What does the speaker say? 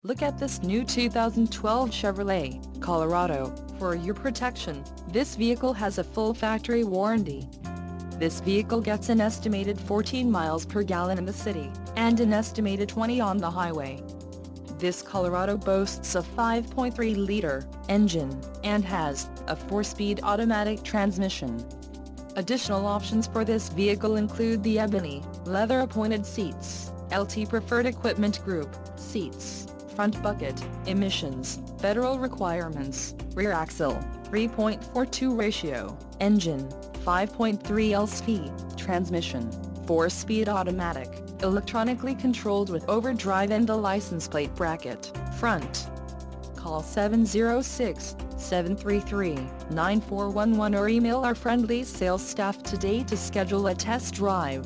Look at this new 2012 Chevrolet Colorado. For your protection, this vehicle has a full factory warranty. This vehicle gets an estimated 14 miles per gallon in the city, and an estimated 20 on the highway. This Colorado boasts a 5.3-liter engine, and has a 4-speed automatic transmission. Additional options for this vehicle include the ebony, leather-appointed seats, LT Preferred Equipment Group seats, front bucket, emissions, federal requirements, rear axle, 3.42 ratio, engine, 5.3 lb, transmission, 4-speed automatic, electronically controlled with overdrive and a license plate bracket, front. Call 706-733-9411 or email our friendly sales staff today to schedule a test drive.